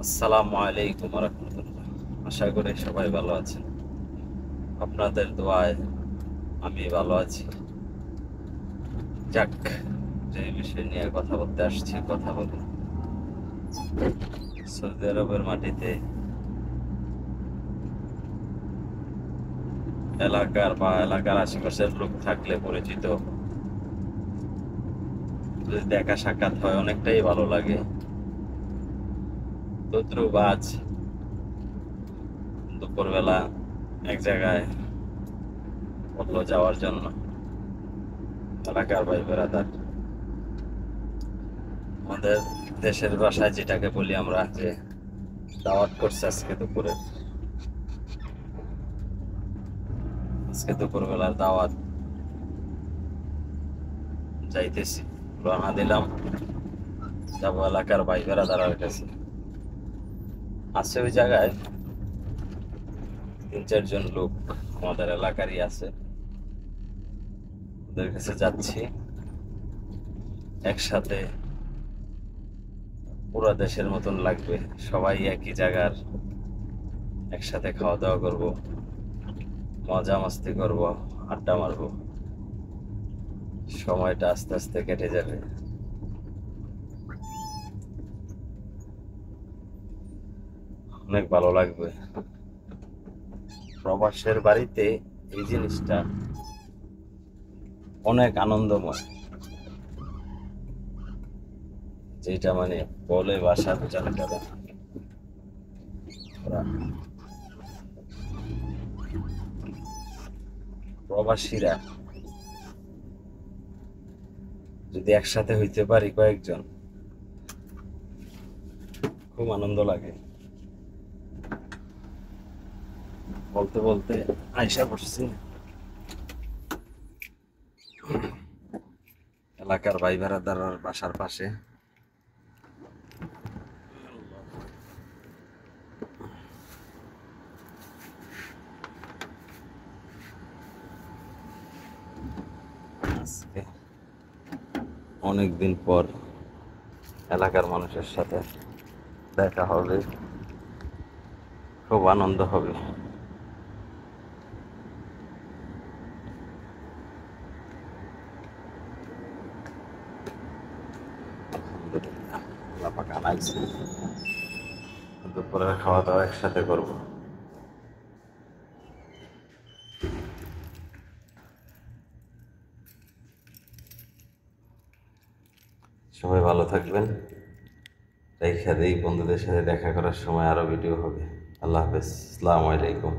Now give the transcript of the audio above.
আসসালামু আলাইকুম রহমতুল্লাহ। আশা করি সবাই ভালো আছেন। আপনাদের দোয়ায় আমি ভালো আছি। যাক, যে বিষয় নিয়ে কথা বলতে আসছি, কথা বলুন। সৌদি আরবের মাটিতে এলাকার আশেপাশের লোক থাকলে পরিচিত, যদি দেখা সাক্ষাৎ হয় অনেকটাই ভালো লাগে। তদ্রুপ আজ দুপুরবেলা এক জায়গায় বললো যাওয়ার জন্য এলাকার ভাই বেড়াদার। আমাদের দেশের ভাষায় যেটাকে বলি আমরা, যে দাওয়াত করছে আজকে দুপুরবেলার দাওয়াত। যাইতেছি, রওনা দিলাম, যাবো এলাকার ভাই বেড়াদারের কাছে। আছে ওই জায়গায় 3-4 জন লোক আমাদের এলাকারই আছে, ওদের কাছে যাচ্ছি। একসাথে পুরো দেশের মতন লাগবে, সবাই একই জায়গার, একসাথে খাওয়া দাওয়া করবো, মজা মাস্তি করবো, আড্ডা মারবো। সময়টা আস্তে আস্তে কেটে যাবে, অনেক ভালো লাগবে। প্রবাসের বাড়িতে এই জিনিসটা অনেক আনন্দময়, যেটা মানে বলে ভাষা বোঝানো যাবে না। ওরা প্রবাসীরা যদি একসাথে হইতে পারি কয়েকজন, খুব আনন্দ লাগে। বলতে বলতে আইসা পড়ছি এলাকার ভাই বেড়াদার বাসার পাশে। আজকে অনেকদিন পর এলাকার মানুষের সাথে দেখা হবে, খুব আনন্দ হবে। আলহামদুলিল্লাহ, আল্লাহ পাক আনাইছে, দুপুরের খাওয়া দাওয়া একসাথে করবো। সবাই ভালো থাকবেন। রেখা দেই, বন্ধুদের সাথে দেখা করার সময় আরো ভিডিও হবে। আল্লাহ হাফেজ, আসসালামু আলাইকুম।